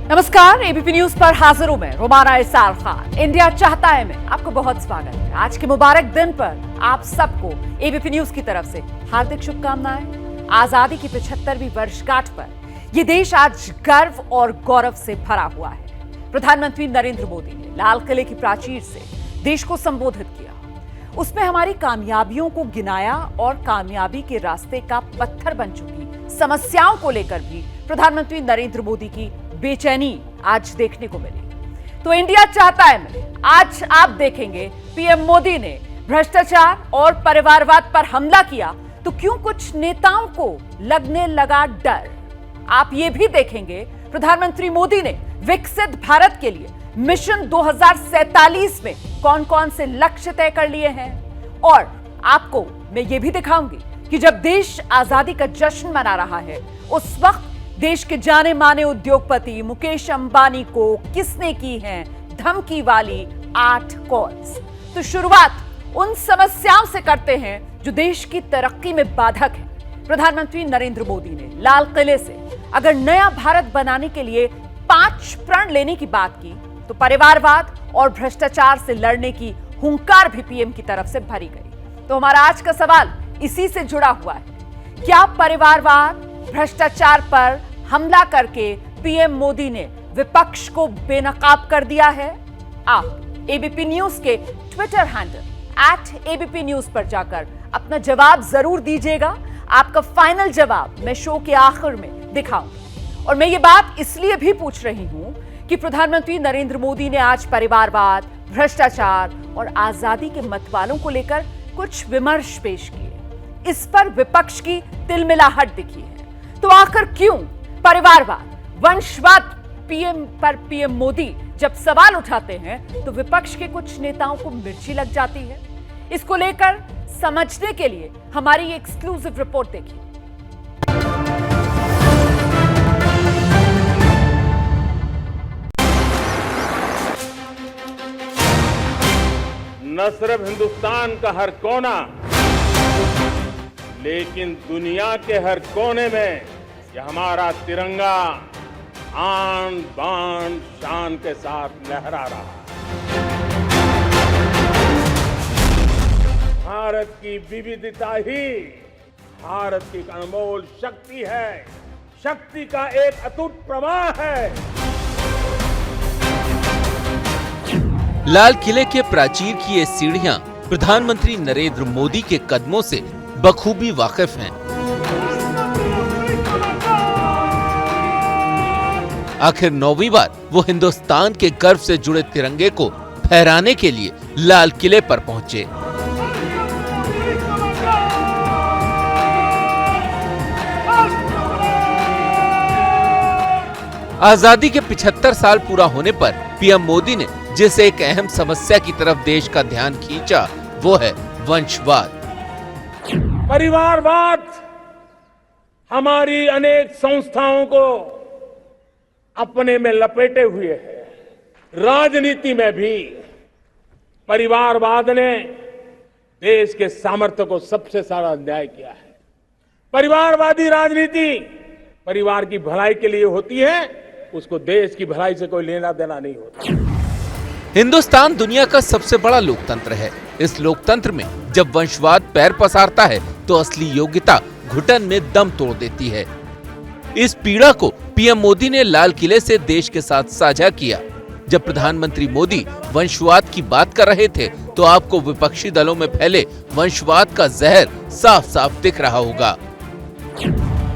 नमस्कार, ABP news पर हाजिर हूं मैं रुमाना इसार खान। इंडिया चाहता है मैं आपको बहुत स्वागत है। आज के मुबारक दिन पर आप सबको एबीपी न्यूज की तरफ से हार्दिक शुभकामनाएं। आजादी की 75वीं वर्षगांठ पर यह देश आज गर्व और गौरव से भरा हुआ है। प्रधानमंत्री नरेंद्र मोदी ने लाल किले की प्राचीर से देश को संबोधित किया। उसमें हमारी कामयाबियों को गिनाया और कामयाबी के रास्ते का पत्थर बन चुकी समस्याओं को लेकर भी प्रधानमंत्री नरेंद्र मोदी की बेचैनी आज देखने को मिली। तो इंडिया चाहता है मैं आज आप देखेंगे पीएम मोदी ने भ्रष्टाचार और परिवारवाद पर हमला किया तो क्यों कुछ नेताओं को लगने लगा डर। आप ये भी देखेंगे प्रधानमंत्री मोदी ने विकसित भारत के लिए मिशन 2047 में कौन कौन से लक्ष्य तय कर लिए हैं। और आपको मैं ये भी दिखाऊंगी कि जब देश आजादी का जश्न मना रहा है उस वक्त देश के जाने माने उद्योगपति मुकेश अंबानी को किसने की है धमकी वाली 8 कॉल्स। तो शुरुआत उन समस्याओं से करते हैं जो देश की तरक्की में बाधक है। प्रधानमंत्री नरेंद्र मोदी ने लाल किले से अगर नया भारत बनाने के लिए 5 प्रण लेने की बात की तो परिवारवाद और भ्रष्टाचार से लड़ने की हुंकार भी पीएम की तरफ से भरी गई। तो हमारा आज का सवाल इसी से जुड़ा हुआ है। क्या परिवारवाद भ्रष्टाचार पर हमला करके पीएम मोदी ने विपक्ष को बेनकाब कर दिया है? आप एबीपी न्यूज के ट्विटर हैंडल @ABP न्यूज पर जाकर अपना जवाब जरूर दीजिएगा। आपका फाइनल जवाब मैं शो के आखिर में दिखाऊंगी। और मैं ये बात इसलिए भी पूछ रही हूं कि प्रधानमंत्री नरेंद्र मोदी ने आज परिवारवाद, भ्रष्टाचार और आजादी के मतवालों को लेकर कुछ विमर्श पेश किए। इस पर विपक्ष की तिलमिलाहट दिखी है। तो आखिर क्यों परिवारवाद, वंशवाद पीएम मोदी जब सवाल उठाते हैं तो विपक्ष के कुछ नेताओं को मिर्ची लग जाती है? इसको लेकर समझने के लिए हमारी एक्सक्लूसिव रिपोर्ट देखिए। न सिर्फ हिंदुस्तान का हर कोना लेकिन दुनिया के हर कोने में यह हमारा तिरंगा आन बान शान के साथ लहरा रहा है। भारत की विविधता ही भारत की एक अनमोल शक्ति है, शक्ति का एक अटूट प्रवाह है। लाल किले के प्राचीर की ये सीढ़ियां प्रधानमंत्री नरेंद्र मोदी के कदमों से बखूबी वाकिफ हैं। आखिर 9वीं बार वो हिंदुस्तान के गर्व से जुड़े तिरंगे को फहराने के लिए लाल किले पर पहुंचे। आजादी के 75 साल पूरा होने पर पीएम मोदी ने जिस एक अहम समस्या की तरफ देश का ध्यान खींचा वो है वंशवाद। परिवारवाद हमारी अनेक संस्थाओं को अपने में लपेटे हुए है। राजनीति में भी परिवारवाद ने देश के सामर्थ्य को सबसे सारा अन्याय किया है। परिवारवादी राजनीति परिवार की भलाई के लिए होती है, उसको देश की भलाई से कोई लेना देना नहीं होता। हिंदुस्तान दुनिया का सबसे बड़ा लोकतंत्र है। इस लोकतंत्र में जब वंशवाद पैर पसारता है तो असली योग्यता घुटन में दम तोड़ देती है। इस पीड़ा को पीएम मोदी ने लाल किले से देश के साथ साझा किया। जब प्रधानमंत्री मोदी वंशवाद की बात कर रहे थे तो आपको विपक्षी दलों में फैले वंशवाद का जहर साफ साफ दिख रहा होगा।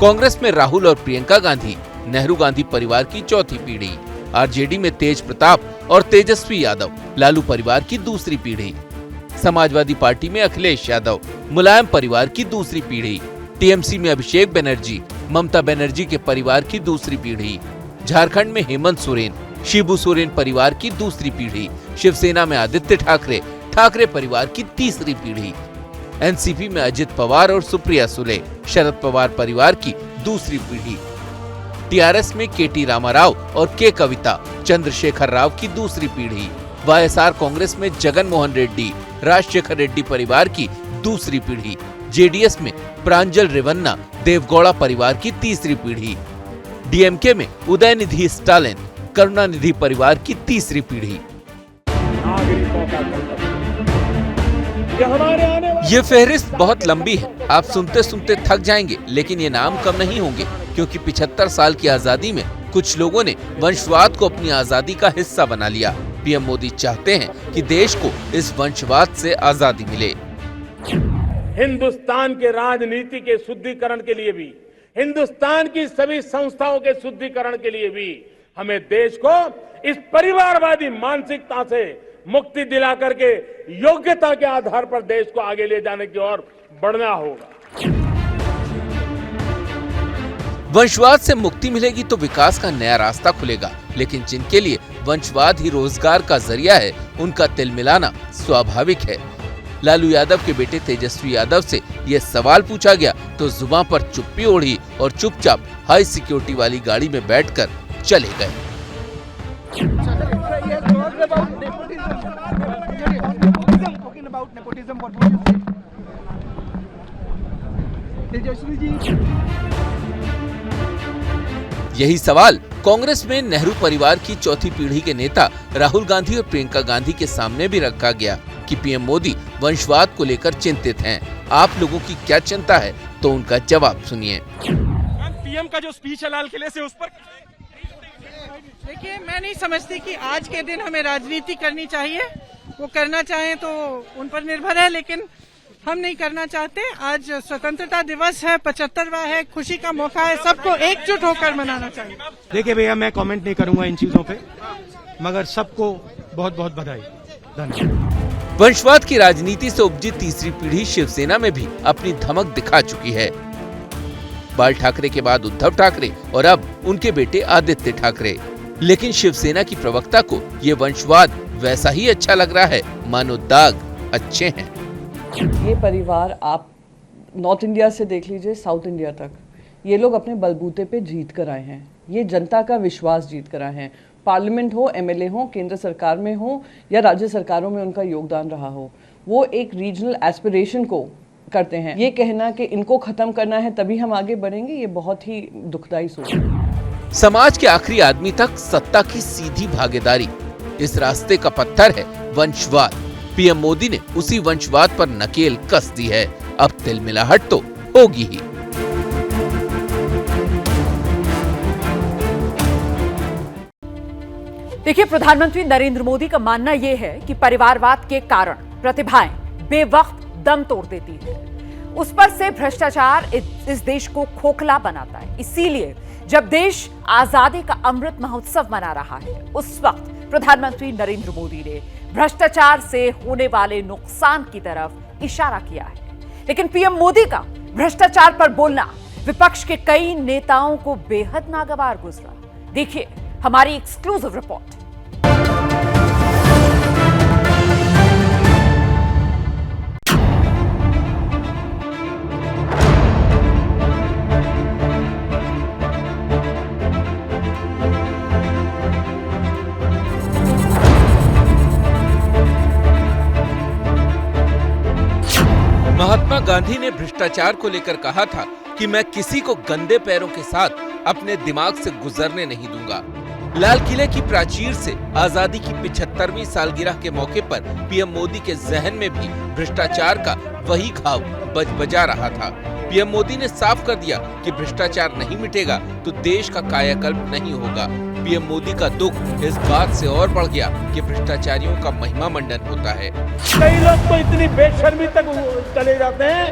कांग्रेस में राहुल और प्रियंका गांधी, नेहरू गांधी परिवार की चौथी पीढ़ी, आरजेडी में तेज प्रताप और तेजस्वी यादव, लालू परिवार की दूसरी पीढ़ी, समाजवादी पार्टी में अखिलेश यादव, मुलायम परिवार की दूसरी पीढ़ी, टीएमसी में अभिषेक बनर्जी, ममता बनर्जी के परिवार की दूसरी पीढ़ी, झारखंड में हेमंत सोरेन, शिबू सोरेन परिवार की दूसरी पीढ़ी, शिवसेना में आदित्य ठाकरे, ठाकरे परिवार की तीसरी पीढ़ी, एनसीपी में अजित पवार और सुप्रिया सुले, शरद पवार परिवार की दूसरी पीढ़ी, टीआरएस में केटी रामाराव और के कविता, चंद्रशेखर राव की दूसरी पीढ़ी, वाईएसआर कांग्रेस में जगन मोहन रेड्डी, राजशेखर रेड्डी परिवार की दूसरी पीढ़ी, जेडीएस में प्रांजल रेवन्ना, देवगौड़ा परिवार की तीसरी पीढ़ी, डीएमके में उदयनिधि स्टालिन, करुणानिधि परिवार की तीसरी पीढ़ी। नागरिकों का कर्तव्य ये हमारे आने वाले ये फहरिस्त बहुत लंबी है, आप सुनते सुनते थक जाएंगे, लेकिन ये नाम कम नहीं होंगे, क्योंकि 75 साल की आजादी में कुछ लोगों ने वंशवाद को अपनी आजादी का हिस्सा बना लिया। पीएम मोदी चाहते हैं कि देश को इस वंशवाद से आजादी मिले। हिंदुस्तान के राजनीति के शुद्धिकरण के लिए भी, हिंदुस्तान की सभी संस्थाओं के शुद्धिकरण के लिए भी हमें देश को इस परिवारवादी मानसिकता से मुक्ति दिला करके योग्यता के आधार पर देश को आगे ले जाने की ओर बढ़ना होगा। वंशवाद से मुक्ति मिलेगी तो विकास का नया रास्ता खुलेगा, लेकिन जिनके लिए वंशवाद ही रोजगार का जरिया है, उनका तिल मिलाना स्वाभाविक है। लालू यादव के बेटे तेजस्वी यादव से ये सवाल पूछा गया तो जुबान पर चुप्पी ओढ़ी और चुपचाप हाई सिक्योरिटी वाली गाड़ी में बैठकर चले गए। यही सवाल कांग्रेस में नेहरू परिवार की चौथी पीढ़ी के नेता राहुल गांधी और प्रियंका गांधी के सामने भी रखा गया कि पीएम मोदी वंशवाद को लेकर चिंतित हैं। आप लोगों की क्या चिंता है, तो उनका जवाब सुनिए। पीएम का जो स्पीच है लाल किले से, उस पर देखिए, मैं नहीं समझती कि आज के दिन हमें राजनीति करनी चाहिए। वो करना चाहें तो उन पर निर्भर है, लेकिन हम नहीं करना चाहते। आज स्वतंत्रता दिवस है, 75वां है, खुशी का मौका है, सबको एकजुट होकर मनाना चाहिए। देखिए भैया, मैं कमेंट नहीं करूंगा इन चीजों पे, मगर सबको बहुत बहुत बधाई, धन्यवाद। वंशवाद की राजनीति से उपजी तीसरी पीढ़ी शिवसेना में भी अपनी धमक दिखा चुकी है। बाल ठाकरे के बाद उद्धव ठाकरे और अब उनके बेटे आदित्य ठाकरे। लेकिन शिवसेना की प्रवक्ता को ये वंशवाद वैसा ही अच्छा लग रहा है मानो दाग अच्छे हैं। ये परिवार आप नॉर्थ इंडिया से देख लीजिए साउथ इंडिया तक, ये लोग अपने बलबूते पे जीत कर आए हैं। ये जनता का विश्वास जीत कर आए हैं। पार्लियामेंट हो, एमएलए हो, केंद्र सरकार में हो या राज्य सरकारों में उनका योगदान रहा हो, वो एक रीजनल एस्पिरेशन को करते हैं। ये कहना कि इनको खत्म करना है तभी हम आगे बढ़ेंगे, ये बहुत ही दुखदाई सोच है। समाज के आखिरी आदमी तक सत्ता की सीधी भागीदारी, इस रास्ते का पत्थर है वंशवाद। पीएम मोदी ने उसी वंशवाद पर नकेल कस दी है। अब तिल मिलाहट तो होगी ही। देखिए, प्रधानमंत्री नरेंद्र मोदी का मानना यह है कि परिवारवाद के कारण प्रतिभाएं बेवक्त दम तोड़ देती है। उस पर से भ्रष्टाचार इस देश को खोखला बनाता है। इसीलिए जब देश आजादी का अमृत महोत्सव मना रहा है, उस वक्त प्रधानमंत्री नरेंद्र मोदी ने भ्रष्टाचार से होने वाले नुकसान की तरफ इशारा किया है। लेकिन पीएम मोदी का भ्रष्टाचार पर बोलना विपक्ष के कई नेताओं को बेहद नागवार गुजरा। देखिए हमारी एक्सक्लूसिव रिपोर्ट। महात्मा गांधी ने भ्रष्टाचार को लेकर कहा था कि मैं किसी को गंदे पैरों के साथ अपने दिमाग से गुजरने नहीं दूंगा। लाल किले की प्राचीर से आजादी की 75वीं सालगिरह के मौके पर पीएम मोदी के जहन में भी भ्रष्टाचार का वही घाव बजा रहा था। पीएम मोदी ने साफ कर दिया कि भ्रष्टाचार नहीं मिटेगा तो देश का कायाकल्प नहीं होगा। पीएम मोदी का दुख इस बात से और बढ़ गया कि भ्रष्टाचारियों का महिमा मंडन होता है। कई लोग तो इतनी बेशर्मी तक चले जाते हैं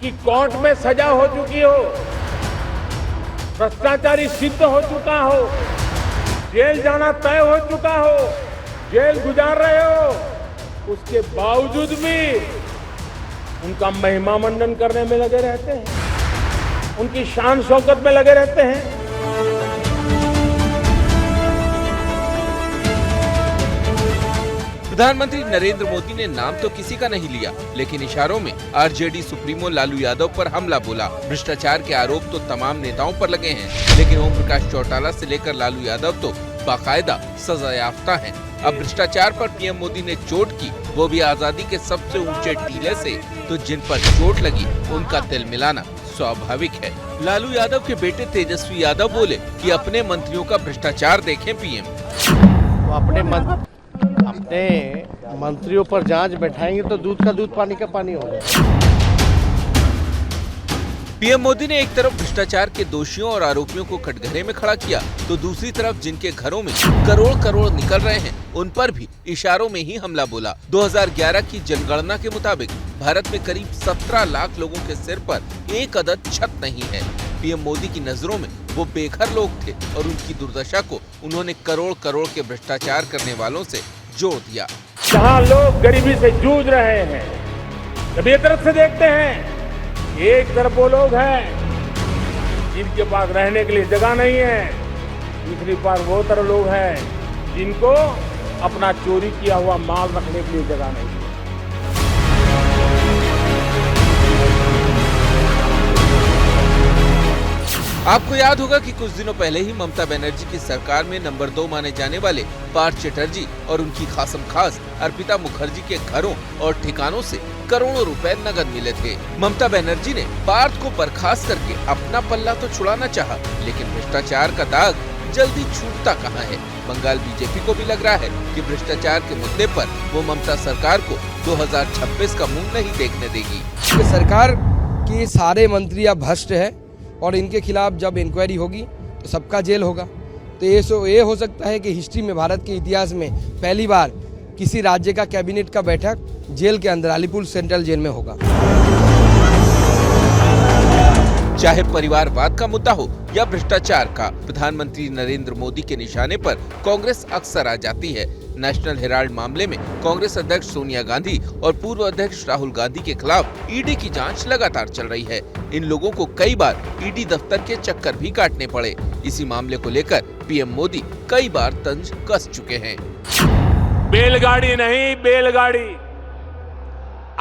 कि कोर्ट में सजा हो चुकी हो, भ्रष्टाचारी सिद्ध हो चुका हो, जेल जाना तय हो चुका हो, जेल गुजार रहे हो, उसके बावजूद भी उनका महिमा मंडन करने में लगे रहते हैं, उनकी शान शौकत में लगे रहते हैं। प्रधानमंत्री नरेंद्र मोदी ने नाम तो किसी का नहीं लिया, लेकिन इशारों में आरजेडी सुप्रीमो लालू यादव पर हमला बोला। भ्रष्टाचार के आरोप तो तमाम नेताओं पर लगे हैं, लेकिन ओम प्रकाश चौटाला से लेकर लालू यादव तो बाकायदा सजा याफ्ता हैं। अब भ्रष्टाचार पर पीएम मोदी ने चोट की, वो भी आजादी के सबसे ऊंचे टीले से, तो जिन पर चोट लगी उनका तिल मिलाना स्वाभाविक है। लालू यादव के बेटे तेजस्वी यादव बोले कि अपने मंत्रियों का भ्रष्टाचार देखें पीएम। तो अपने मंत्रियों पर जांच बैठाएंगे तो दूध का दूध पानी का पानी होगा। पीएम मोदी ने एक तरफ भ्रष्टाचार के दोषियों और आरोपियों को कटघरे में खड़ा किया तो दूसरी तरफ जिनके घरों में करोड़ करोड़ निकल रहे हैं उन पर भी इशारों में ही हमला बोला। 2011 की जनगणना के मुताबिक भारत में करीब 17 लाख लोगों के सिर पर एक अदद छत नहीं है। पीएम मोदी की नजरों में वो बेघर लोग थे और उनकी दुर्दशा को उन्होंने करोड़ करोड़ के भ्रष्टाचार करने वालों से जोड़ दिया। जहां लोग गरीबी से जूझ रहे हैं, जब एक तरफ से देखते हैं, एक तरफ वो लोग हैं जिनके पास रहने के लिए जगह नहीं है, दूसरी पास वो तरह लोग हैं जिनको अपना चोरी किया हुआ माल रखने के लिए जगह नहीं है। आपको याद होगा कि कुछ दिनों पहले ही ममता बनर्जी की सरकार में नंबर 2 माने जाने वाले पार्थ चटर्जी और उनकी खासम खास अर्पिता मुखर्जी के घरों और ठिकानों से करोड़ों रुपए नगद मिले थे। ममता बनर्जी ने पार्थ को बर्खास्त करके अपना पल्ला तो छुड़ाना चाहा, लेकिन भ्रष्टाचार का दाग जल्दी छूटता कहाँ है। बंगाल बीजेपी को भी लग रहा है कि भ्रष्टाचार के मुद्दे पर वो ममता सरकार को 2026 का मुंह नहीं देखने देगी। सरकार की सारे मंत्री अब भ्रष्ट है और इनके खिलाफ जब इंक्वायरी होगी तो सबका जेल होगा। तो ये हो सकता है कि हिस्ट्री में, भारत के इतिहास में पहली बार किसी राज्य का कैबिनेट का बैठक जेल के अंदर अलीपुर सेंट्रल जेल में होगा। चाहे परिवारवाद का मुद्दा हो या भ्रष्टाचार का, प्रधानमंत्री नरेंद्र मोदी के निशाने पर कांग्रेस अक्सर आ जाती है। नेशनल हेराल्ड मामले में कांग्रेस अध्यक्ष सोनिया गांधी और पूर्व अध्यक्ष राहुल गांधी के खिलाफ ईडी की जांच लगातार चल रही है। इन लोगों को कई बार ईडी दफ्तर के चक्कर भी काटने पड़े। इसी मामले को लेकर पीएम मोदी कई बार तंज कस चुके हैं। बैलगाड़ी नहीं, बेलगाड़ी।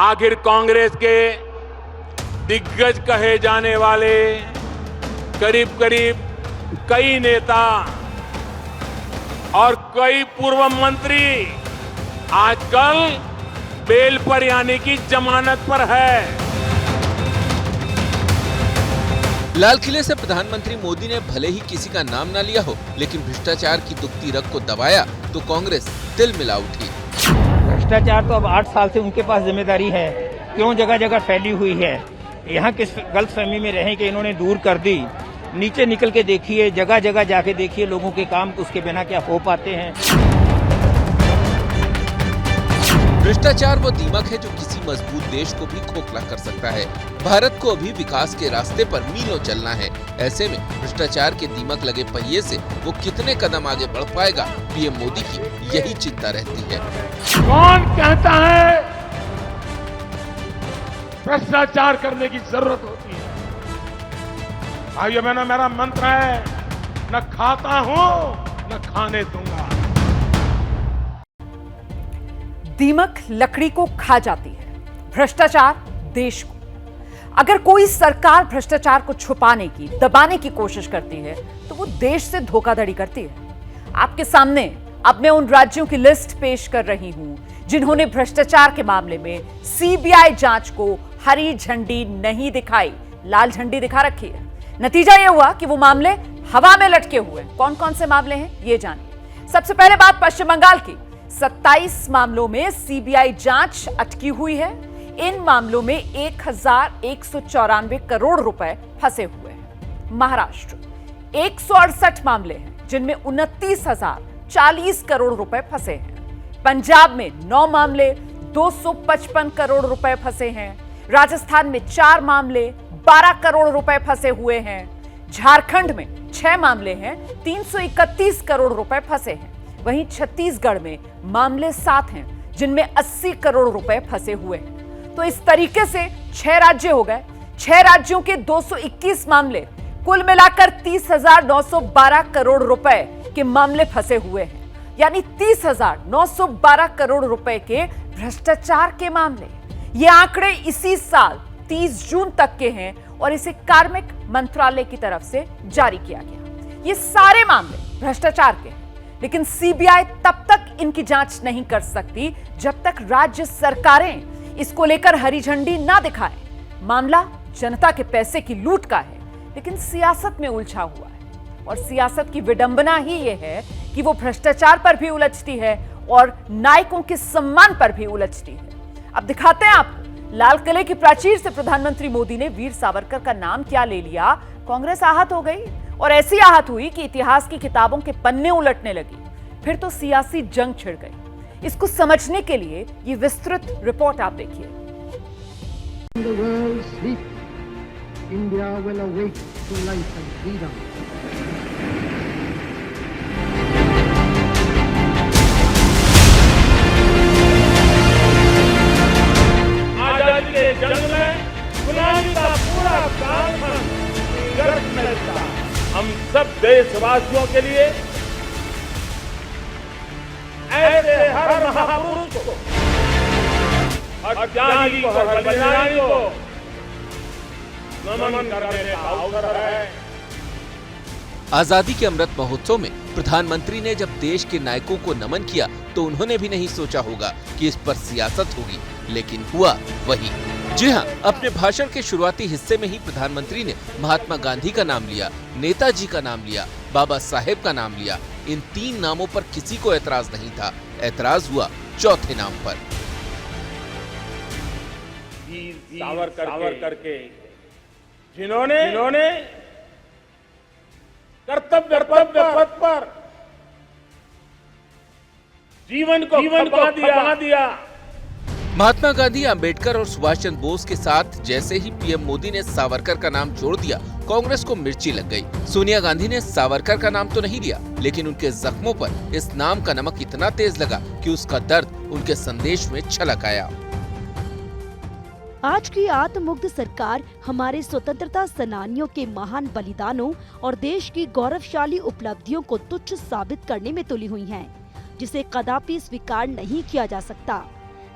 आखिर कांग्रेस के दिग्गज कहे जाने वाले करीब करीब कई नेता और कई पूर्व मंत्री आजकल बेल पर यानी कि जमानत पर है। लाल किले से प्रधानमंत्री मोदी ने भले ही किसी का नाम ना लिया हो, लेकिन भ्रष्टाचार की दुखती रग को दबाया तो कांग्रेस तिल मिला उठी। भ्रष्टाचार तो अब 8 साल से उनके पास जिम्मेदारी है, क्यों जगह जगह फैली हुई है। यहाँ किस गलतफहमी में रहे कि इन्होंने दूर कर दी। नीचे निकल के देखिए, जगह जगह जाके देखिए लोगों के काम उसके बिना क्या हो पाते हैं। भ्रष्टाचार वो दीमक है जो किसी मजबूत देश को भी खोखला कर सकता है। भारत को अभी विकास के रास्ते पर मीलों चलना है। ऐसे में भ्रष्टाचार के दीमक लगे पहिए से वो कितने कदम आगे बढ़ पाएगा, पीएम मोदी की यही चिंता रहती है। कौन कहता है भ्रष्टाचार करने की जरूरत होती है? भाइयों बहनों, मेरा मंत्र है, न खाता हूं न खाने दूंगा। दीमक लकड़ी को खा जाती है, भ्रष्टाचार देश को। अगर कोई सरकार भ्रष्टाचार को छुपाने की, दबाने की कोशिश करती है तो वो देश से धोखाधड़ी करती है। आपके सामने अब मैं उन राज्यों की लिस्ट पेश कर रही हूं जिन्होंने भ्रष्टाचार के मामले में सीबीआई जांच को हरी झंडी नहीं दिखाई, लाल झंडी दिखा रखी है। नतीजा यह हुआ कि वो मामले हवा में लटके हुए। कौन कौन से मामले हैं ये जानिए। सबसे पहले बात पश्चिम बंगाल की। 27 मामलों में सीबीआई जांच अटकी हुई है। इन मामलों में 1194 करोड़ रुपए फंसे हुए हैं। महाराष्ट्र 168 मामले हैं जिनमें 29,040 करोड़ रुपए फंसे हैं। पंजाब में 9 मामले 255 करोड़ रुपए फंसे हैं। राजस्थान में 4 मामले 12 करोड़ रुपए फंसे हुए हैं। झारखंड में 6 मामले हैं 331 करोड़ रुपए फंसे हैं। वहीं छत्तीसगढ़ में मामले 7 हैं जिनमें 80 करोड़ रुपए फंसे हुए हैं। तो इस तरीके से 6 राज्य हो गए। 6 राज्यों के 221 मामले, कुल मिलाकर 30,912 करोड़ रुपए के मामले फंसे हुए हैं। यानी 30,912 करोड़ रुपए के भ्रष्टाचार के मामले। ये आंकड़े इसी साल 30 जून तक के हैं और इसे कार्मिक मंत्रालय की तरफ से जारी किया गया। ये सारे मामले भ्रष्टाचार के हैं, लेकिन सीबीआई तब तक इनकी जांच नहीं कर सकती जब तक राज्य सरकारें इसको लेकर हरी झंडी ना दिखाएं। मामला जनता के पैसे की लूट का है, लेकिन सियासत में उलझा हुआ है। और सियासत की विडंबना ही यह है कि वो भ्रष्टाचार पर भी उलझती है और नायकों के सम्मान पर भी उलझती है। अब दिखाते हैं आपको। लाल किले की प्राचीर से प्रधानमंत्री मोदी ने वीर सावरकर का नाम क्या ले लिया, कांग्रेस आहत हो गई और ऐसी आहत हुई कि इतिहास की किताबों के पन्ने उलटने लगी। फिर तो सियासी जंग छिड़ गई। इसको समझने के लिए ये विस्तृत रिपोर्ट आप देखिए। आजादी के जंग में गुलामी का पूरा कालखंड गर्क में था। हम सब देशवासियों के लिए ऐसे हर महापुरुष को, हर त्यागी को, हर बलिदानी को नमन करने का अवसर है। आजादी के अमृत महोत्सव में प्रधानमंत्री ने जब देश के नायकों को नमन किया तो उन्होंने भी नहीं सोचा होगा कि इस पर सियासत होगी, लेकिन हुआ वही। जी हाँ, अपने भाषण के शुरुआती हिस्से में ही प्रधानमंत्री ने महात्मा गांधी का नाम लिया, नेताजी का नाम लिया, बाबा साहेब का नाम लिया। इन तीन नामों पर किसी को एतराज नहीं था। एतराज हुआ चौथे नाम पर। वीर सावरकर के जिन्होंने कर्तव्य पथ पर जीवन को खपा दिया। महात्मा गांधी, अंबेडकर और सुभाष चंद्र बोस के साथ जैसे ही पीएम मोदी ने सावरकर का नाम जोड़ दिया, कांग्रेस को मिर्ची लग गई। सोनिया गांधी ने सावरकर का नाम तो नहीं लिया, लेकिन उनके जख्मों पर इस नाम का नमक इतना तेज लगा कि उसका दर्द उनके संदेश में छलक आया। आज की आत्ममुग्ध सरकार हमारे स्वतंत्रता सेनानियों के महान बलिदानों और देश की गौरवशाली उपलब्धियों को तुच्छ साबित करने में तुली हुई है, जिसे कदापि स्वीकार नहीं किया जा सकता।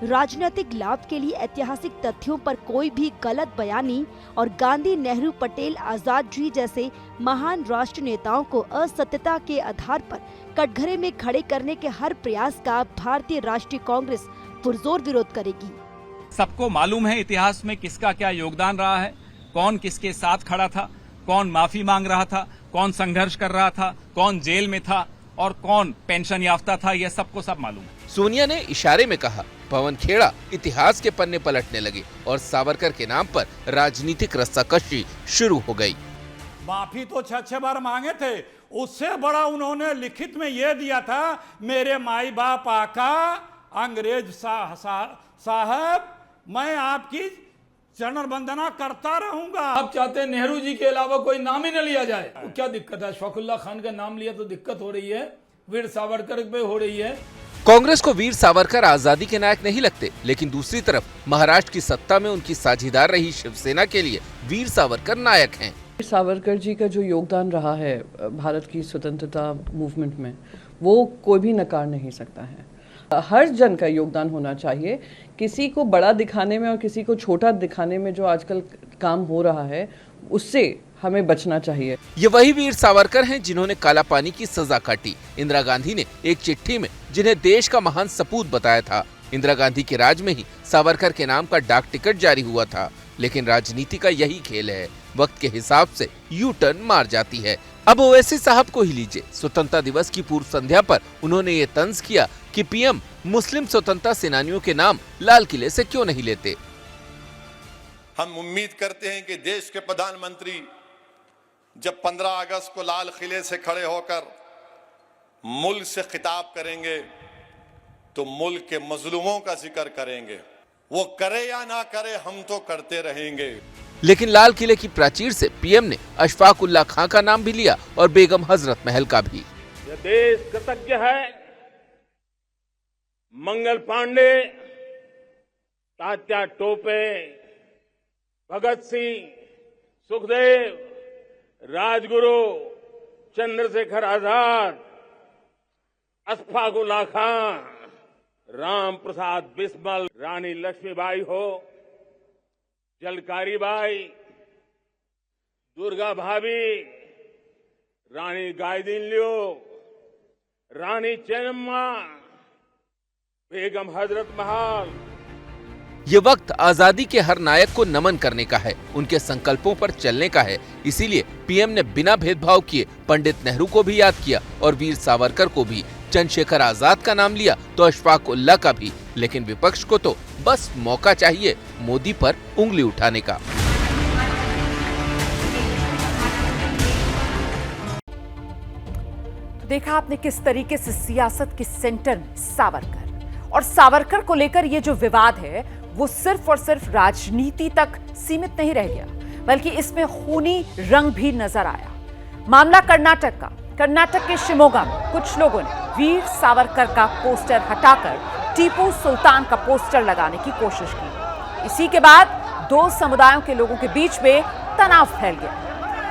राजनीतिक लाभ के लिए ऐतिहासिक तथ्यों पर कोई भी गलत बयानी और गांधी, नेहरू, पटेल, आजाद जी जैसे महान राष्ट्र नेताओं को असत्यता के आधार पर कटघरे में खड़े करने के हर प्रयास का भारतीय राष्ट्रीय कांग्रेस पुरजोर विरोध करेगी। सबको मालूम है इतिहास में किसका क्या योगदान रहा है, कौन किसके साथ खड़ा था, कौन माफी मांग रहा था, कौन संघर्ष कर रहा था, कौन जेल में था और कौन पेंशन याफ्ता था। यह सबको सब मालूम है। सोनिया ने इशारे में कहा। पवन खेड़ा इतिहास के पन्ने पलटने लगे और सावरकर के नाम पर राजनीतिक रस्साकशी शुरू हो गई। माफी तो 6 बार मांगे थे, उससे बड़ा उन्होंने लिखित में यह दिया था, मेरे माई बाप आका अंग्रेज साहब, मैं आपकी चरण वंदना करता रहूंगा। आप चाहते हैं नेहरू जी के अलावा कोई नाम ही न लिया जाए, तो क्या दिक्कत है? शौकुल्ला खान का नाम लिया तो दिक्कत हो रही है, वीर सावरकर पे हो रही है। कांग्रेस को वीर सावरकर आजादी के नायक नहीं लगते, लेकिन दूसरी तरफ महाराष्ट्र की सत्ता में उनकी साझीदार रही शिवसेना के लिए वीर सावरकर नायक हैं। सावरकर जी का जो योगदान रहा है भारत की स्वतंत्रता मूवमेंट में, वो कोई भी नकार नहीं सकता है। हर जन का योगदान होना चाहिए। किसी को बड़ा दिखाने में और किसी को छोटा दिखाने में जो आजकल काम हो रहा है, उससे हमें बचना चाहिए। ये वही वीर सावरकर हैं जिन्होंने काला पानी की सजा काटी। इंदिरा गांधी ने एक चिट्ठी में जिन्हें देश का महान सपूत बताया था। इंदिरा गांधी के राज में ही सावरकर के नाम का डाक टिकट जारी हुआ था। लेकिन राजनीति का यही खेल है, वक्त के हिसाब से यू टर्न मार जाती है। अब ओवैसी साहब को ही लीजिए। स्वतंत्रता दिवस की पूर्व संध्या पर उन्होंने ये तंज किया कि पीएम मुस्लिम स्वतंत्रता सेनानियों के नाम लाल किले से क्यों नहीं लेते। हम उम्मीद करते हैं कि देश के प्रधानमंत्री जब 15 अगस्त को लाल किले से खड़े होकर मुल्क से खिताब करेंगे तो मुल्क के मजलूमों का जिक्र करेंगे। वो करे या ना करे, हम तो करते रहेंगे। लेकिन लाल किले की प्राचीर से पीएम ने अशफाक उल्लाह खां का नाम भी लिया और बेगम हजरत महल का भी। यह देश कृतज्ञ है मंगल पांडे, तात्या टोपे, भगत सिंह, सुखदेव, राजगुरु, चंद्रशेखर आजाद, अशफाक उल्लाह खां, राम प्रसाद बिस्मिल, रानी लक्ष्मीबाई हो, जलकारी बाई, दुर्गा भाभी, रानी गायदिनलियो, रानी चेन्नम्मा, बेगम हजरत महल, ये वक्त आजादी के हर नायक को नमन करने का है, उनके संकल्पों पर चलने का है। इसीलिए पीएम ने बिना भेदभाव किए पंडित नेहरू को भी याद किया और वीर सावरकर को भी। चंद्रशेखर आजाद का नाम लिया तो अशफाक उल्लाह का भी। लेकिन विपक्ष को तो बस मौका चाहिए मोदी पर उंगली उठाने का। देखा आपने किस तरीके से सियासत के सेंटर में सावरकर, और सावरकर को लेकर ये जो विवाद है वो सिर्फ और सिर्फ राजनीति तक सीमित नहीं रह गया, बल्कि इसमें खूनी रंग भी नजर आया। मामला कर्नाटक का। कर्नाटक के शिमोगा में कुछ लोगों ने वीर सावरकर का पोस्टर हटाकर टीपू सुल्तान का पोस्टर लगाने की कोशिश की। इसी के बाद दो समुदायों के लोगों के बीच में तनाव फैल गया।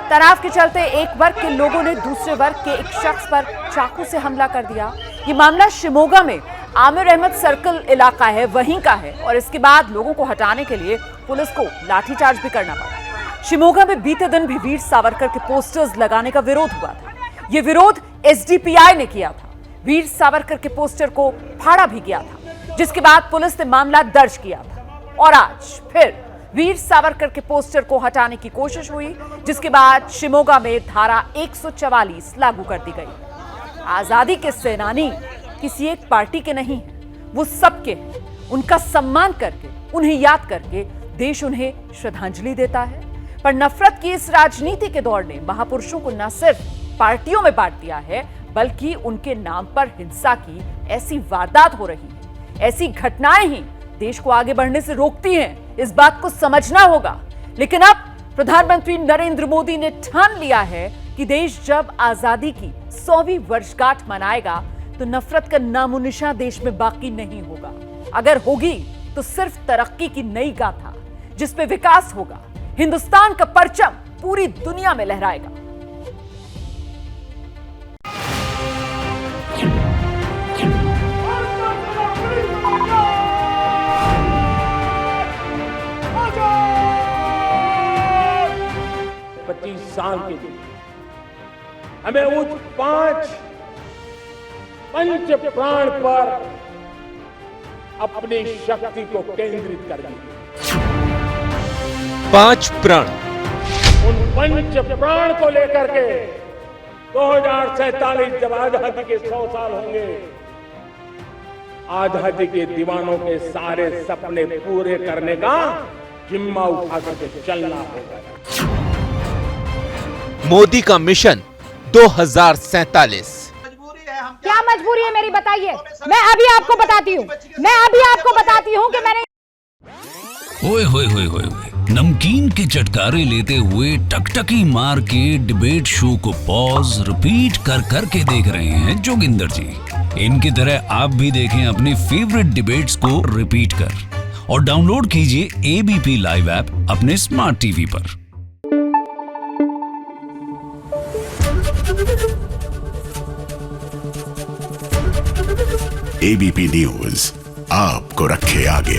तनाव के चलते एक वर्ग के लोगों ने दूसरे वर्ग के एक शख्स पर चाकू से हमला कर दिया। ये मामला शिमोगा में आमिर अहमद सर्कल इलाका है, वहीं का है, और इसके बाद लोगों को हटाने के लिए पुलिस को लाठीचार्ज भी करना पड़ा। शिमोगा में बीते दिन भी वीर सावरकर के पोस्टर्स लगाने का विरोध हुआ था। ये विरोध एसडीपीआई ने किया था। वीर सावरकर के पोस्टर को फाड़ा भी गया था, जिसके बाद पुलिस ने मामला दर्ज किया था। और आज फिर वीर सावरकर के पोस्टर को हटाने की कोशिश हुई, जिसके बाद शिमोगा में धारा 144 लागू कर दी गई। आजादी के सेनानी किसी एक पार्टी के नहीं हैं, वो सबके हैं। उनका सम्मान करके, उन्हें याद करके देश उन्हें श्रद्धांजलि देता है। पर नफरत की इस राजनीति के दौर ने महापुरुषों को न सिर्फ पार्टियों में बांट दिया है, बल्कि उनके नाम पर हिंसा की ऐसी वारदात हो रही है, ऐसी घटनाएं ही देश को आगे बढ़ने से रोकती हैं। इस बात को समझना होगा। लेकिन अब प्रधानमंत्री नरेंद्र मोदी ने ठान लिया है कि देश जब आजादी की 100वीं वर्षगांठ मनाएगा तो नफरत का नामोनिशान देश में बाकी नहीं होगा। अगर होगी तो सिर्फ तरक्की की नई गाथा, जिसपे विकास होगा। हिंदुस्तान का परचम पूरी दुनिया में लहराएगा। साल के लिए हमें उस पंच प्राण पर अपनी शक्ति को केंद्रित करनी। 5 प्राण। उन पंच प्राण को लेकर के 2047 जब आजादी के 100 साल होंगे, आजादी के दीवानों के सारे सपने पूरे करने का जिम्मा उठा करके चलना होगा। मोदी का मिशन 2047। क्या मजबूरी है मेरी, बताइए। मैं अभी आपको बताती हूँ कि मैंने ओए होए होए होए नमकीन के चटकारे लेते हुए टकटकी मार के डिबेट शो को पॉज रिपीट कर करके देख रहे हैं जोगिंदर जी। इनकी तरह आप भी देखें अपनी फेवरेट डिबेट्स को रिपीट कर, और डाउनलोड कीजिए एबीपी लाइव ऐप अपने स्मार्ट टीवी पर। एबीपी न्यूज आपको रखे आगे।